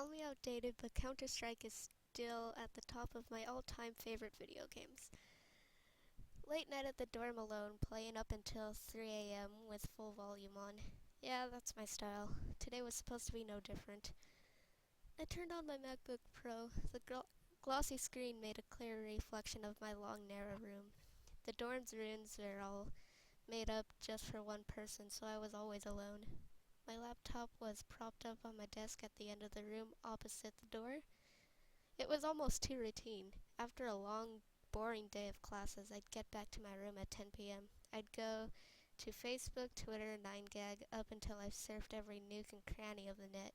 Call me outdated, but Counter-Strike is still at the top of my all-time favorite video games. Late night at the dorm alone, playing up until 3 a.m. with full volume on. Yeah, that's my style. Today was supposed to be no different. I turned on my MacBook Pro. The glossy screen made a clear reflection of my long, narrow room. The dorm's rooms were all made up just for one person, so I was always alone. My laptop was propped up on my desk at the end of the room opposite the door. It was almost too routine. After a long, boring day of classes, I'd get back to my room at 10 p.m. I'd go to Facebook, Twitter, 9gag up until I've surfed every nook and cranny of the net.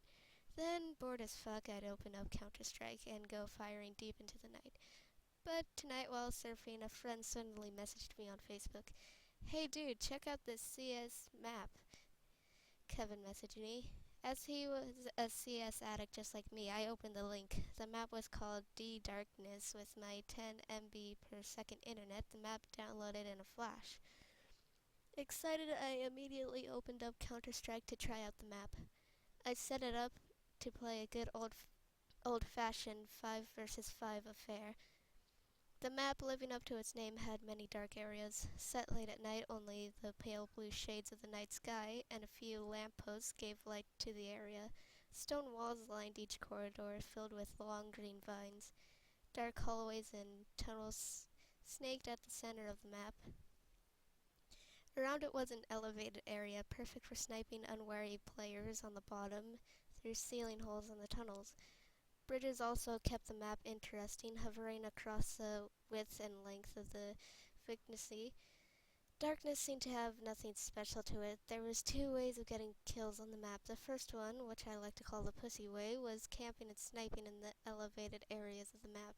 Then, bored as fuck, I'd open up Counter-Strike and go firing deep into the night. But tonight, while surfing, a friend suddenly messaged me on Facebook. "Hey dude, check out this CS map," Kevin messaged me. As he was a CS addict just like me, I opened the link. The map was called D-Darkness. With my 10 MB per second internet, the map downloaded in a flash. Excited, I immediately opened up Counter-Strike to try out the map. I set it up to play a good old-fashioned 5 versus 5 affair. The map, living up to its name, had many dark areas. Set late at night, only the pale blue shades of the night sky and a few lampposts gave light to the area. Stone walls lined each corridor, filled with long green vines. Dark hallways and tunnels snaked at the center of the map. Around it was an elevated area, perfect for sniping unwary players on the bottom through ceiling holes in the tunnels. Bridges also kept the map interesting, hovering across the width and length of the vacancy. Darkness seemed to have nothing special to it. There was two ways of getting kills on the map. The first one, which I like to call the pussy way, was camping and sniping in the elevated areas of the map.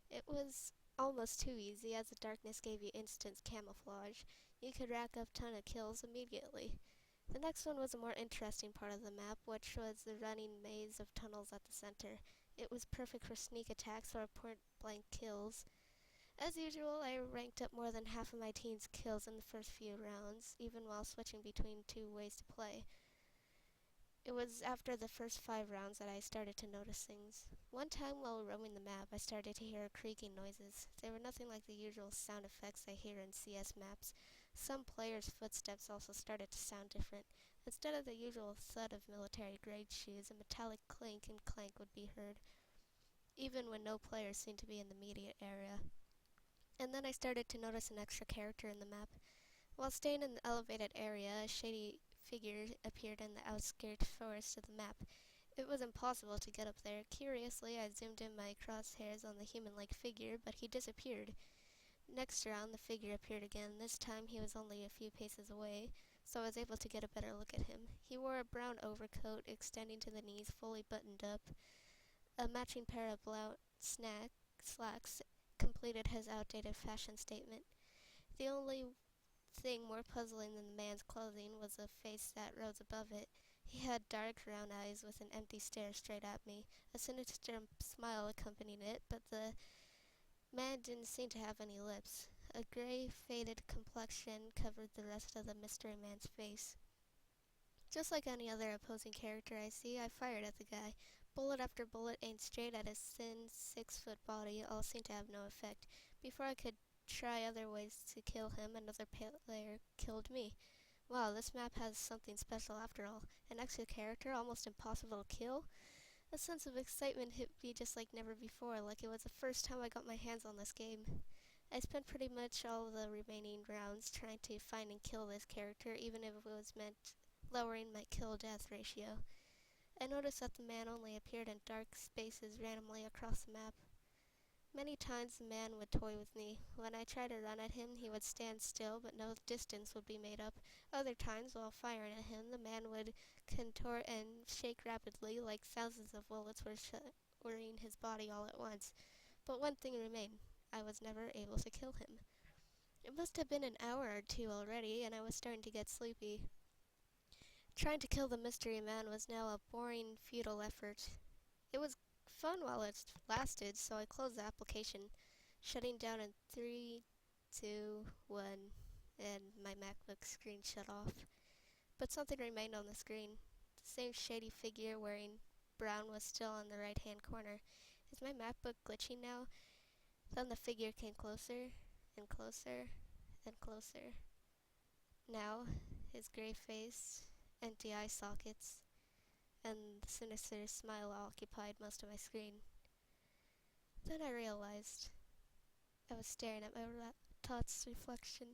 It was almost too easy, as the darkness gave you instant camouflage. You could rack up a ton of kills immediately. The next one was a more interesting part of the map, which was the running maze of tunnels at the center. It was perfect for sneak attacks or point-blank kills. As usual, I ranked up more than half of my team's kills in the first few rounds, even while switching between two ways to play. It was after the first 5 rounds that I started to notice things. One time while roaming the map, I started to hear creaking noises. They were nothing like the usual sound effects I hear in CS maps. Some players' footsteps also started to sound different. Instead of the usual thud of military-grade shoes, a metallic clink and clank would be heard, even when no players seemed to be in the immediate area. And then I started to notice an extra character in the map. While staying in the elevated area, a shady figure appeared in the outskirts forest of the map. It was impossible to get up there. Curiously, I zoomed in my crosshairs on the human-like figure, but he disappeared. Next round, the figure appeared again. This time, he was only a few paces away, so I was able to get a better look at him. He wore a brown overcoat extending to the knees, fully buttoned up. A matching pair of slacks completed his outdated fashion statement. The only thing more puzzling than the man's clothing was the face that rose above it. He had dark round eyes with an empty stare straight at me. A sinister smile accompanied it, but the man didn't seem to have any lips. A gray, faded complexion covered the rest of the mystery man's face. Just like any other opposing character I see, I fired at the guy. Bullet after bullet aimed straight at his thin, 6-foot body all seemed to have no effect. Before I could try other ways to kill him, another player killed me. Wow, this map has something special after all. An extra character, almost impossible to kill? A sense of excitement hit me just like never before, like it was the first time I got my hands on this game. I spent pretty much all the remaining rounds trying to find and kill this character, even if it was meant lowering my kill-death ratio. I noticed that the man only appeared in dark spaces randomly across the map. Many times the man would toy with me. When I tried to run at him, he would stand still, but no distance would be made up. Other times, while firing at him, the man would contort and shake rapidly, like thousands of bullets were showering his body all at once. But one thing remained. I was never able to kill him. It must have been an hour or two already, and I was starting to get sleepy. Trying to kill the mystery man was now a boring, futile effort. It was fun while it lasted, so I closed the application, shutting down in 3, 2, 1, and my MacBook screen shut off. But something remained on the screen. The same shady figure wearing Brown was still in the right-hand corner. Is my map book glitching now? Then the figure came closer, and closer, and closer. Now, his gray face, empty eye sockets, and the sinister smile occupied most of my screen. Then I realized I was staring at my thoughts reflection.